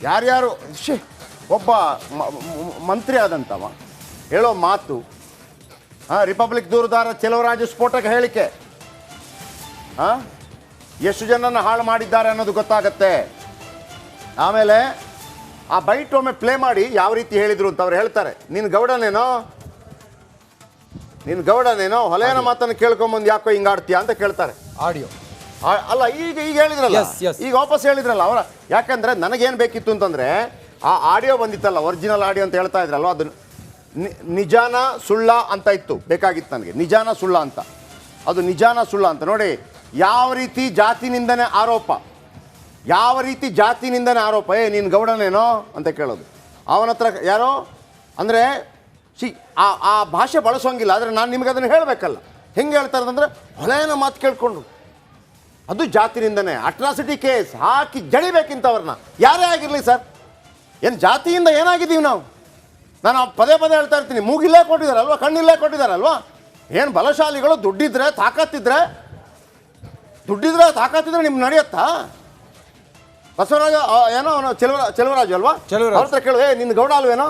ಯಾರ್ಯಾರು ಒಬ್ಬ ಮಂತ್ರಿ ಆದಂಥವ ಹೇಳೋ ಮಾತು, ರಿಪಬ್ಲಿಕ್ ದೂರದಾರ ಚೆಲುವರಾಜು ಸ್ಫೋಟಕ ಹೇಳಿಕೆ, ಎಷ್ಟು ಜನನ ಹಾಳು ಮಾಡಿದ್ದಾರೆ ಅನ್ನೋದು ಗೊತ್ತಾಗತ್ತೆ. ಆಮೇಲೆ ಆ ಬೈಟ್ ಒಮ್ಮೆ ಪ್ಲೇ ಮಾಡಿ ಯಾವ ರೀತಿ ಹೇಳಿದರು ಅಂತ ಅವ್ರು ಹೇಳ್ತಾರೆ. ನೀನು ಗೌಡನೇನೋ ಹೊಲೆಯನ ಮಾತನ್ನು ಕೇಳ್ಕೊಂಬಂದು ಯಾಕೋ ಹಿಂಗಾಡ್ತೀಯಾ ಅಂತ ಕೇಳ್ತಾರೆ. ಆಡಿಯೋ ಅಲ್ಲ, ಈಗ ಹೇಳಿದ್ರಲ್ಲ, ಈಗ ವಾಪಸ್ ಹೇಳಿದ್ರಲ್ಲ ಅವರ. ಯಾಕಂದರೆ ನನಗೇನು ಬೇಕಿತ್ತು ಅಂತಂದರೆ ಆ ಆಡಿಯೋ ಬಂದಿತ್ತಲ್ಲ, ಒರಿಜಿನಲ್ ಆಡಿಯೋ ಅಂತ ಹೇಳ್ತಾ ಇದ್ರಲ್ಲ, ಅದು ನಿಜಾನ ಸುಳ್ಳ ಅಂತ ಇತ್ತು. ಬೇಕಾಗಿತ್ತು ನನಗೆ ನಿಜಾನ ಸುಳ್ಳ ಅಂತ. ಅದು ನಿಜಾನ ಸುಳ್ಳ ಅಂತ ನೋಡಿ. ಯಾವ ರೀತಿ ಜಾತಿನಿಂದನೇ ಆರೋಪ, ನೀನು ಗೌಡನೇನೋ ಅಂತ ಕೇಳೋದು. ಅವನ ಹತ್ರ ಯಾರೋ ಅಂದರೆ ಆ ಭಾಷೆ ಬಳಸೋಂಗಿಲ್ಲ. ಆದರೆ ನಾನು ನಿಮಗೆ ಅದನ್ನು ಹೇಳಬೇಕಲ್ಲ. ಹೆಂಗೆ ಹೇಳ್ತಾರೆ ಅಂದರೆ ಹೊಲೆಯನ ಮಾತು ಕೇಳಿಕೊಂಡು, ಅದು ಜಾತಿನಿಂದನೇ ಅಟ್ರಾಸಿಟಿ ಕೇಸ್ ಹಾಕಿ ಜಡಿಬೇಕಿಂತವ್ರನ್ನ, ಯಾರೇ ಆಗಿರಲಿ ಸರ್. ಏನು ಜಾತಿಯಿಂದ ಏನಾಗಿದ್ದೀವಿ ನಾವು? ನಾನು ಪದೇ ಹೇಳ್ತಾ ಇರ್ತೀನಿ, ಮೂಗಿಲ್ಲೇ ಕೊಟ್ಟಿದ್ದಾರಲ್ವ, ಕಣ್ಣಿಲ್ಲೇ ಕೊಟ್ಟಿದ್ದಾರಲ್ವ. ಏನು ಬಲಶಾಲಿಗಳು ದುಡ್ಡಿದ್ರೆ ತಾಕತ್ತಿದ್ರೆ ನಿಮ್ಗೆ ನಡೆಯುತ್ತಾ? ಬಸವರಾಜ ಏನೋ ಅವನು ಚೆಲುವರಾಜು ಅಲ್ವಾ, ಅವ್ರ ಹತ್ರ ಕೇಳು, ನಿನ್ನ ಗೌಡ ಅಲ್ವೇನೋ?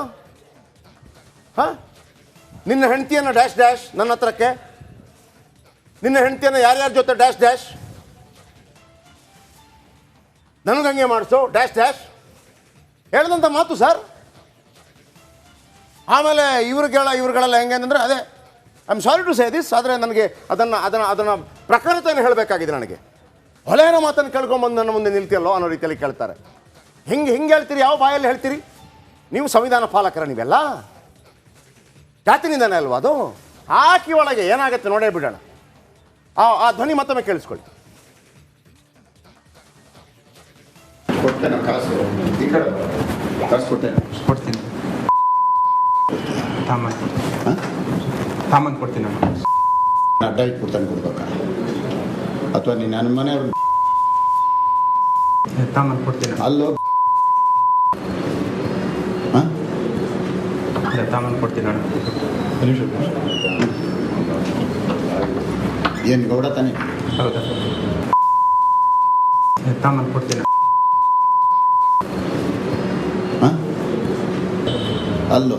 ನಿನ್ನ ಹೆಂಡತಿಯನ್ನು ಡ್ಯಾಶ್ ನನ್ನ ಹತ್ರಕ್ಕೆ, ನಿನ್ನ ಹೆಂಡತಿಯನ್ನು ಯಾರ್ಯಾರ ಜೊತೆ ಡ್ಯಾಶ್ ನನಗಂಗೆ ಮಾಡಿಸು ಡ್ಯಾಶ್ ಹೇಳಿದಂಥ ಮಾತು ಸರ್. ಆಮೇಲೆ ಇವ್ರುಗಳೆಲ್ಲ ಹೆಂಗೆ ಅಂದರೆ, ಅದೇ I am sorry to say this, ಆದರೆ ನನಗೆ ಅದನ್ನು ಪ್ರಕರಣತೆಯನ್ನು ಹೇಳಬೇಕಾಗಿದೆ. ನನಗೆ ಹೊಲೆಯನ ಮಾತನ್ನು ಕೇಳ್ಕೊಂಬಂದು ನನ್ನ ಮುಂದೆ ನಿಲ್ತಿಯಲ್ಲೋ ಅನ್ನೋ ರೀತಿಯಲ್ಲಿ ಕೇಳ್ತಾರೆ. ಹೆಂಗೆ ಹೇಳ್ತೀರಿ? ಯಾವ ಬಾಯಲ್ಲಿ ಹೇಳ್ತೀರಿ ನೀವು? ಸಂವಿಧಾನ ಪಾಲಕರ ನೀವೆಲ್ಲ? ಜಾತಿನಿಂದನೇ ಅಲ್ವಾ ಅದು? ಹಾಕಿ ಒಳಗೆ ಏನಾಗುತ್ತೆ ನೋಡೇ ಬಿಡೋಣ. ಆ ಧ್ವನಿ ಮತ್ತೊಮ್ಮೆ ಕೇಳಿಸ್ಕೊಳ್ಳಿ. ಕೊಡ್ತೇನೆ ಕಾಸು, ಈ ಕಡೆ ಕಾಸು ಕೊಡ್ತೀನಿ. ಸಾಮಾನು ಕೊಡ್ತೀನಿ. ಅಡ್ಡ ಇಟ್ಬಿಡ್ತಾನೆ ಕೊಡ್ಬೇಕಾ? ಅಥವಾ ನೀನು ನನ್ನ ಮನೆಯವ್ರು ಸಾಮಾನು ಕೊಡ್ತೀನಿ. ಅಲ್ಲೋ ಸಾಮಾನು ಕೊಡ್ತೀನಿ. ಏನು ಗೌಡ ತಾನೆ? ಹೌದಾ? ಸಾಮಾನು ಕೊಡ್ತೀನಿ. ಅಲ್ಲೋ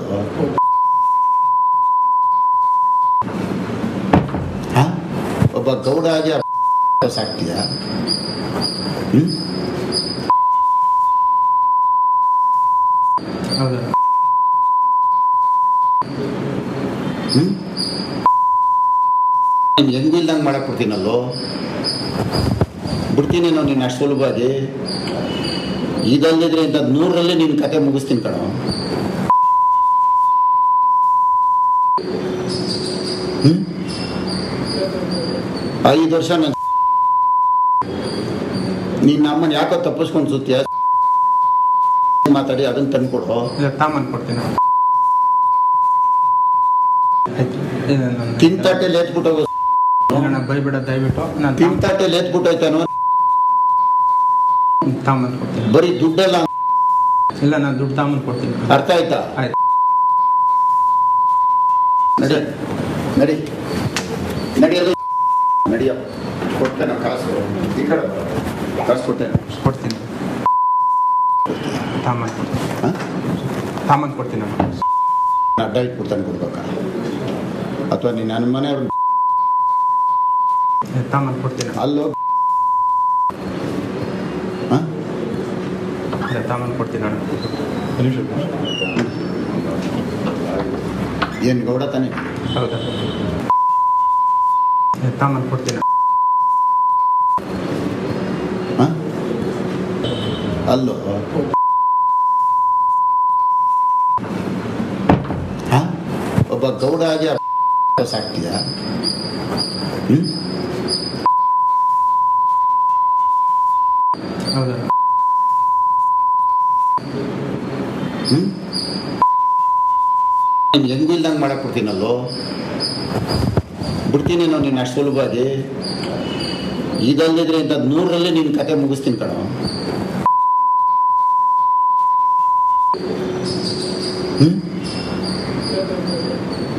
ಒಬ್ಬ ಗೌಡ ಆಗಿ ಸಾಕ್ತೀಯ? ಹೌದಾ? ಎಂದಿಲ್ದಂಗೆ ಮಾಡಕ್ ಕೊಡ್ತೀನಲ್ಲೋ, ಬಿಡ್ತೀನಿ ನಾವು. ನೀನು ಅಷ್ಟು ಸುಲಭವಾಗಿ ಇದಲ್ದಿದ್ರೆ ಇಂಥ 100ರಲ್ಲಿ ನಿನ್ನ ಕತೆ ಮುಗಿಸ್ತೀನಿ ಕಣೋ. 5 ವರ್ಷ ನೀನು ನಮ್ಮನ್ನು ಯಾಕೋ ತಪ್ಪಿಸ್ಕೊಂಡು ಸುತ್ತೀಯ? ಮಾತಾಡಿ ಅದನ್ನು ತಂದ್ಕೊಡು. ಸಾಮಾನು ಕೊಡ್ತೀನಿ. ತಿಂತಾಟೆ ಲೇತ್ಬಿಟ್ಟು ಬೈಬಿಡ ದಯವಿಟ್ಟು. ತಿಂತಾಟೆ ಲೇತ್ಬಿಟ್ಟೋಯ್ತಾನೋ? ಸಾಮಾನು ಕೊಡ್ತೀನಿ. ಬರೀ ದುಡ್ಡೆಲ್ಲ ಇಲ್ಲ, ನಾನು ದುಡ್ಡು ಸಾಮಾನು ಕೊಡ್ತೀನಿ. ಅರ್ಥ ಆಯ್ತಾ? ಆಯ್ತು. ನಡಿಯೋದು ನಡಿಯ. ಕೊಡ್ತೇನೆ ಕಾಸು, ಈ ಕಡೆ ಕಾಸು ಕೊಡ್ತೀನಿ. ಸಾಮಾನು ಕೊಡ್ತೀನಿ. ಅಡ್ಡ ಇಟ್ಬಿಡ್ತಾನೆ ಕೊಡ್ಬೇಕಾ? ಅಥವಾ ನೀನು ನನ್ನ ಮನೆಯವ್ರು ಸಾಮಾನು ಕೊಡ್ತೀನಿ. ಅಲ್ಲೋ ಸಾಮಾನು ಕೊಡ್ತೀನಿ. ಏನು ಗೌಡ ತಾನೆ? ಹೌದಾ? ಸಾಮಾನು ಕೊಡ್ತೀನಿ. ಅಲ್ಲೋ ಒಬ್ಬ ಗೌಡ ಆಗಿ ಸಾಕ್ತೀಯ? ಹೌದಾ? ಎಂದಿಲ್ದಂಗೆ ಮಾಡಕ್ ಕೊಡ್ತೀನಲ್ಲೋ, ಬಿಡ್ತೀನಿ ನಾವು. ನೀನು ಅಷ್ಟು ಸುಲಭವಾಗಿ ಇದಲ್ದಿದ್ರೆ ಇಂಥ 100ರಲ್ಲಿ ನಿನ್ನ ಕತೆ ಮುಗಿಸ್ತೀನಿ ಕಣೋ.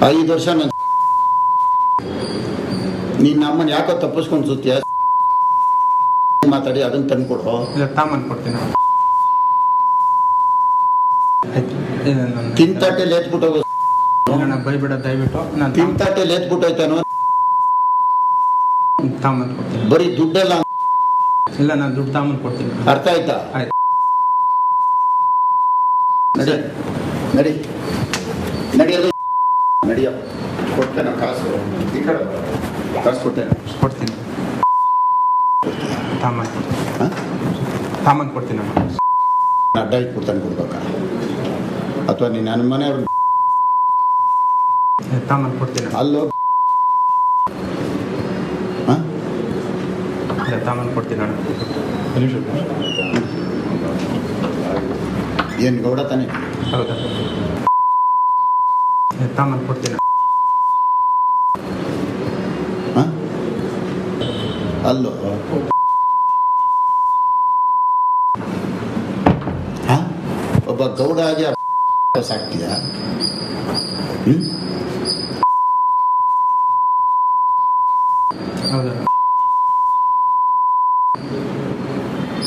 5 ವರ್ಷ ನೀನು ನಮ್ಮನ್ನು ಯಾಕೋ ತಪ್ಪಿಸ್ಕೊಂಡು ಸುತ್ತೀಯ? ಮಾತಾಡಿ ಅದನ್ನು ತಂದ್ಕೊಡು. ಸಾಮಾನು ಕೊಡ್ತೀನಿ. ತಿಂತಟ್ಟೆಲಿ ಎತ್ಬಿಟ್ಟು ಹೋಗು. ನನ್ನ ಬೈಬಿಡ ದಯವಿಟ್ಟು ನಾನು ತಿಂತಟ್ಟೆಲಿ ಎತ್ಬಿಟ್ಟೋಯ್ತಾನು ತಾಂಬಂದು ಕೊಡ್ತೀನಿ. ಬರೀ ದುಡ್ಡೆಲ್ಲ ಇಲ್ಲ ನಾನು ದುಡ್ಡು ತಾಂಬಂದು ಕೊಡ್ತೀನಿ. ಅರ್ಥ ಆಯ್ತಾ? ಆಯ್ತು. ನಡಿ ನಡಿ ನಡಿಯೋದು ನಡಿಯ ಕೊಡ್ತೇನೆ ಕಾಸು. ಈ ಕಡೆ ಕಾಸು ಕೊಡ್ತೇನೆ. ಕೊಡ್ತೀನಿ. ತಾಂಬಂದು ಹಾಂ ತಾಂಬಂದು ಕೊಡ್ತೀನಿ ನಾನು. ಅಡ್ಡ ಇಟ್ಬಿಡ್ತಾನೆ ಕೊಡ್ಬೇಕಾ ಅಥವಾ ನೀನು ನನ್ನ ಮನೆಯವ್ರು ತಾಂಬಂದು ಕೊಡ್ತೀನಿ. ಅಲ್ಲೋ ಹಾಂ ತಾಂಬಂದು ಕೊಡ್ತೀನಿ ನಾನು. ಏನು ಗೌಡ ತಾನೆ? ಹೌದಾ ತಾಂಬಂದು ಕೊಡ್ತೀನಿ. ಹಾಂ ಅಲ್ಲೋ ಹಾಂ ಒಬ್ಬ ಗೌಡ ಆಗಿ ಸಾಕ್ತೀಯಾ? ಹ್ಞೂ ಹೌದಾ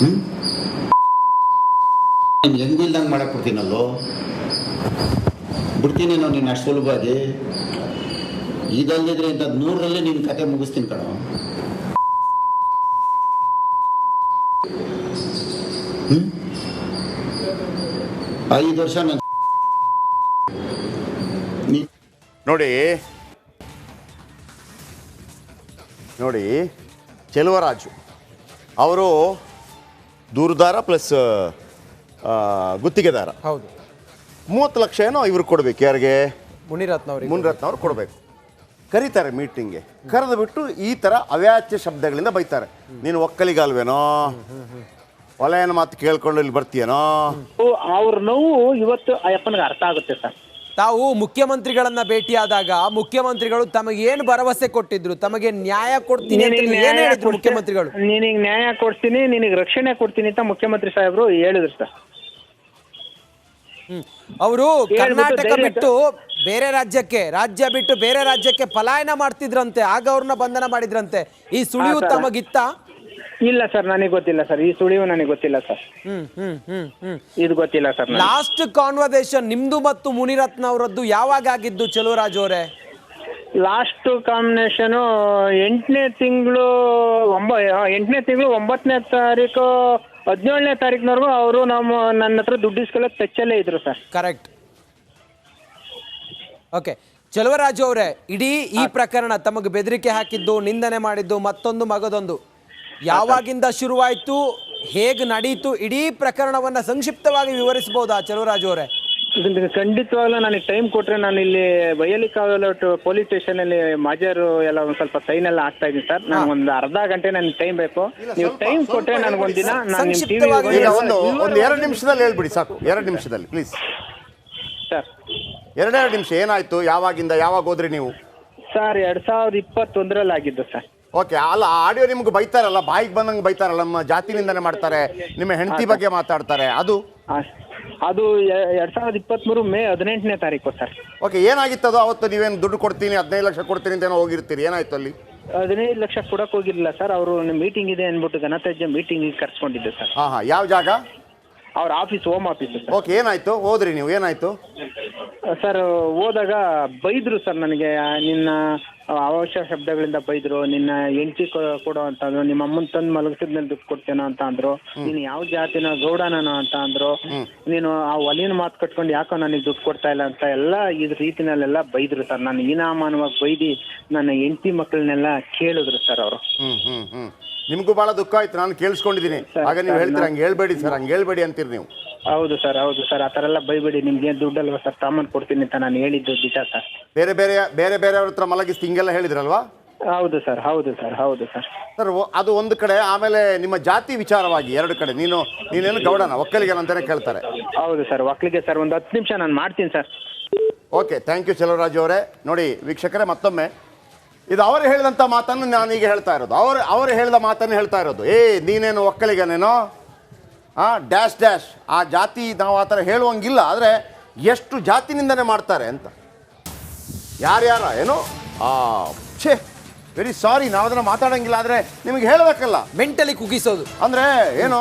ಹ್ಞೂ ನೀನು ಹೆಂಗಿಲ್ದಂಗೆ ಮಾಡಕ್ಕೆ ಕೊಡ್ತೀನಲ್ಲೋ ಬಿಡ್ತೀನೇನೋ ನೀನು ಅಷ್ಟು ಸುಲಭವಾಗಿ. ಇದಲ್ಲದಿದ್ರೆ ಇಂಥದ್ದು 100ರಲ್ಲಿ ನಿನ್ನ ಕತೆ ಮುಗಿಸ್ತೀನಿ ಕಣೋ. ಹ್ಞೂ 5 ವರ್ಷ ನಾನು ನೋಡಿ ನೋಡಿ ಚೆಲುವರಾಜು ಅವರು ದೂರುದಾರ ಪ್ಲಸ್ ಗುತ್ತಿಗೆದಾರ. ಹೌದು. 30 ಲಕ್ಷ ಏನೋ ಇವ್ರು ಕೊಡಬೇಕು. ಯಾರಿಗೆ? ಮುನಿರತ್ನ ಅವ್ರು ಕೊಡಬೇಕು. ಕರೀತಾರೆ ಮೀಟಿಂಗ್ಗೆ. ಕರೆದು ಬಿಟ್ಟು ಈ ಥರ ಅವ್ಯಾಚ್ಯ ಶಬ್ದಗಳಿಂದ ಬೈತಾರೆ. ನೀನು ಒಕ್ಕಲಿಗಲ್ವೇನೋ, ಒಲೆಯನ ಮಾತು ಕೇಳ್ಕೊಂಡು ಇಲ್ಲಿ ಬರ್ತೀಯನೋ. ಅವ್ರ ನೋವು ಇವತ್ತು ಅಯ್ಯಪ್ಪನಿಗೆ ಅರ್ಥ ಆಗುತ್ತೆ ಸರ್. ತಾವು ಮುಖ್ಯಮಂತ್ರಿಗಳನ್ನ ಭೇಟಿಯಾದಾಗ ಮುಖ್ಯಮಂತ್ರಿಗಳು ತಮಗೆ ಏನು ಭರವಸೆ ಕೊಟ್ಟಿದ್ರು, ತಮಗೆ ನ್ಯಾಯ ಕೊಡ್ತೀನಿ ಅಂತ ಏನು ಹೇಳಿದ್ರು ಮುಖ್ಯಮಂತ್ರಿಗಳು? ನಿನಗೆ ನ್ಯಾಯ ಕೊಡ್ತೀನಿ, ನಿನಗೆ ರಕ್ಷಣೆ ಕೊಡ್ತೀನಿ ಅಂತ ಮುಖ್ಯಮಂತ್ರಿ ಸಾಹೇಬರು ಹೇಳಿದ್ರು ಸರ್. ಅವರು ಕರ್ನಾಟಕ ಬಿಟ್ಟು ಬೇರೆ ರಾಜ್ಯ ಬಿಟ್ಟು ಬೇರೆ ರಾಜ್ಯಕ್ಕೆ ಪಲಾಯನ ಮಾಡ್ತಿದ್ರಂತೆ. ಆಗ ಅವ್ರನ್ನ ಬಂಧನ ಮಾಡಿದ್ರಂತೆ. ಈ ಸುಳಿವು ತಮಗಿತ್ತ? ಇಲ್ಲ ಸರ್, ನನಗೆ ಗೊತ್ತಿಲ್ಲ ಸರ್. ಈ ಸುಳಿವು ನನಗೆ ಗೊತ್ತಿಲ್ಲ ಸರ್. ಇದು ಗೊತ್ತಿಲ್ಲ ಸರ್. ಲಾಸ್ಟ್ ಕಾನ್ವರ್ಸೇಷನ್ ನಿಮ್ದು ಮತ್ತು ಮುನಿರತ್ನ ಅವರದ್ದು ಯಾವಾಗ ಆಗಿದ್ದು ಚೆಲುವರಾಜ್ ಅವರೇ? ಲಾಸ್ಟ್ ಕಾಂಬಿನೇಷನ್ 8ನೇ ತಿಂಗಳು 9ನೇ ತಾರೀಕು 17ನೇ ತಾರೀಕಿನವರೆಗೂ ಅವರು ನನ್ನ ಹತ್ರ ದುಡ್ಡು ಇಸ್ಕೊಳ್ಳೋಕೆ ಟಚ್ಚಲ್ಲೇ ಇದ್ರು ಸರ್. ಕರೆಕ್ಟ್. ಓಕೆ ಚೆಲುವರಾಜು ಅವರೇ, ಇಡೀ ಈ ಪ್ರಕರಣ ತಮಗೆ ಬೆದರಿಕೆ ಹಾಕಿದ್ದು, ನಿಂದನೆ ಮಾಡಿದ್ದು, ಮತ್ತೊಂದು ಮಗದೊಂದು ಯಾವಾಗಿಂದ ಶುರುವಾಯಿತು, ಹೇಗೆ ನಡೀತು, ಇಡೀ ಪ್ರಕರಣವನ್ನ ಸಂಕ್ಷಿಪ್ತವಾಗಿ ವಿವರಿಸಬಹುದಾ ಚೆಲುವರಾಜು ಅವರೇ? ಖಂಡಿತವಾಗ್ಲೂ ನನಗೆ ಟೈಮ್ ಕೊಟ್ರೆ ನಾನು ಇಲ್ಲಿ ಬಯಲಿ ಕಾವಲೋಟ್ ಪೊಲೀಸ್ ಸ್ಟೇಷನ್ ಅಲ್ಲಿ ಮಾಜರು ಎಲ್ಲ ಒಂದ್ ಸ್ವಲ್ಪ ಸೈನ್ ಎಲ್ಲ ಆಗ್ತಾ ಇದ್ದೀನಿ ಸರ್. ನನಗೆ ಒಂದು ಅರ್ಧ ಗಂಟೆ ನನಗೆ ಟೈಮ್ ಬೇಕು. ನೀವು ಟೈಮ್ ಕೊಟ್ರೆ ನನಗೊಂದಿನ ನಾನು ನಿಮ್ಮ ಟಿವಿ ಒಂದು 2 ನಿಮಿಷದಲ್ಲಿ ಹೇಳ್ಬಿಡಿ ಸಾಕು. 2 ನಿಮಿಷದಲ್ಲಿ ಪ್ಲೀಸ್ ಸರ್. 2 ನಿಮಿಷ. ಏನಾಯ್ತು? ಯಾವಾಗಿಂದ ಯಾವಾಗ ಹೋದ್ರಿ ನೀವು? ಸರ್ 2021ರಲ್ಲಿ ಆಗಿದ್ದು ಸರ್. ಓಕೆ. ಅಲ್ಲ, ಆಡಿಯೋ ನಿಮ್ಗೆ ಬೈತಾರಲ್ಲ, ಬಾಯಿಗೆ ಬಂದಂಗೆ ಬೈತಾರಲ್ಲ, ನಮ್ಮ ಜಾತಿನಿಂದನೇ ಮಾಡ್ತಾರೆ, ನಿಮ್ಮ ಹೆಂಡತಿ ಬಗ್ಗೆ ಮಾತಾಡ್ತಾರೆ, ಅದು 2023 ಮೇ 18ನೇ ತಾರೀಕು ಸರ್. ಓಕೆ. ಏನಾಗಿತ್ತು ಅದು? ಅವತ್ತು ನೀವೇನು ದುಡ್ಡು ಕೊಡ್ತೀನಿ 15 ಲಕ್ಷ ಕೊಡ್ತೀನಿ ಅಂತ ಹೋಗಿರ್ತೀರಿ, ಏನಾಯ್ತು ಅಲ್ಲಿ? 15 ಲಕ್ಷ ಕೊಡಕ್ಕೆ ಹೋಗಿರ್ಲಿಲ್ಲ ಸರ್. ಅವರು ಮೀಟಿಂಗ್ ಇದೆ ಅಂದ್ಬಿಟ್ಟು ಘನತ್ಯಾಜ್ಯ ಮೀಟಿಂಗ್ ಕರ್ಸ್ಕೊಂಡಿದ್ದೆ ಸರ್. ಹಾಂ ಹಾಂ. ಯಾವ ಜಾಗ? ಅವ್ರ office, home office sir. Okay. ಏನಾಯ್ತು? ಹೋದ್ರಿ ನೀವು, ಏನಾಯ್ತು ಸರ್? ಹೋದಾಗ ಬೈದ್ರು ಸರ್ ನನಗೆ. ನಿನ್ನ ಅವಶ್ಯ ಶಬ್ದಗಳಿಂದ ಬೈದ್ರು. ನಿನ್ನ ಹೆಂಡತಿ ಕೊಡೋ ಅಂತ ಅಂದ್ರು, ನಿಮ್ಮ ಅಮ್ಮನ ತಂದು ಮಲಗಿಸಿದ್ಮೇಲೆ ದುಡ್ಡು ಕೊಡ್ತೇನೋ ಅಂತ ಅಂದ್ರು. ನೀನು ಯಾವ ಜಾತಿನ ಗೌಡನೋ ಅಂತ ಅಂದ್ರು. ನೀನು ಆ ಒಲಿನ ಮಾತು ಕಟ್ಕೊಂಡು ಯಾಕೋ ನನಗೆ ದುಡ್ಡು ಕೊಡ್ತಾ ಇಲ್ಲ ಅಂತ ಎಲ್ಲ ಇದ್ರ ರೀತಿನಲ್ಲೆಲ್ಲ ಬೈದ್ರು ಸರ್. ನಾನು ಹೀನಾಮಾನವಾಗಿ ಬೈದಿ ನನ್ನ ಹೆಂಡತಿ ಮಕ್ಕಳನ್ನೆಲ್ಲ ಕೇಳಿದ್ರು ಸರ್ ಅವರು. ನಿಮಗೂ ಬಹಳ ದುಃಖ ಆಯ್ತು, ನಾನು ಕೇಳಿಸ್ಕೊಂಡಿದ್ದೀನಿ. ಆಗ ನೀವು ಹೇಳ್ತೀರ ಹಂಗೆ ಹೇಳ್ಬೇಡಿ ಸರ್, ಹಂಗೆ ಹೇಳ್ಬೇಡಿ ಅಂತೀರಿ ನೀವು. ಹೌದು ಸರ್, ಹೌದು ಸರ್. ಆ ಥರ ಎಲ್ಲ ಬೈಬೇಡಿ, ನಿಮ್ಗೆ ಏನು ದುಡ್ಡಲ್ವಾ ಸರ್, ಸಾಮಾನು ಕೊಡ್ತೀನಿ ಅಂತ ನಾನು ಹೇಳಿದ್ದು ನಿಜ ಸರ್. ಬೇರೆಯವ್ರ ಹತ್ರ ಮಲಗಿಸಿ ಹಿಂಗೆಲ್ಲ ಹೇಳಿದ್ರಲ್ವಾ? ಹೌದು ಸರ್, ಹೌದು ಸರ್, ಹೌದು ಸರ್. ಸರ್ ಅದು ಒಂದು ಕಡೆ. ಆಮೇಲೆ ನಿಮ್ಮ ಜಾತಿ ವಿಚಾರವಾಗಿ 2 ಕಡೆ. ನೀನೇನು ಗೌಡನ ಒಕ್ಕಲಿಗನಂತಾನೆ ಕೇಳ್ತಾರೆ. ಹೌದು ಸರ್, ಒಕ್ಕಲಿಗೆ ಸರ್. ಒಂದು 10 ನಿಮಿಷ ನಾನು ಮಾಡ್ತೀನಿ sir. Okay, thank you Cheluvaraju ಅವರೇ. ನೋಡಿ ವೀಕ್ಷಕರೇ, ಮತ್ತೊಮ್ಮೆ ಇದು ಅವರು ಹೇಳಿದಂಥ ಮಾತನ್ನು ನಾನೀಗ ಹೇಳ್ತಾ ಇರೋದು. ಅವರು ಹೇಳಿದ ಮಾತನ್ನು ಹೇಳ್ತಾ ಇರೋದು. ನೀನೇನು ಒಕ್ಕಲಿಗನೇನೋ ಡ್ಯಾಶ್ ಆ ಜಾತಿ ನಾವು ಆ ಥರ ಹೇಳುವಂಗಿಲ್ಲ. ಆದರೆ ಎಷ್ಟು ಜಾತಿನಿಂದನೇ ಮಾಡ್ತಾರೆ ಅಂತ ಯಾರ್ಯಾರ ಏನೋ ಛೇ ವೆರಿ ಸಾರಿ, ನಾವು ಅದನ್ನು ಮಾತಾಡೋಂಗಿಲ್ಲ. ಆದರೆ ನಿಮಗೆ ಹೇಳಬೇಕಲ್ಲ, ಮೆಂಟಲಿ ಕುಗ್ಗಿಸೋದು ಅಂದರೆ ಏನೋ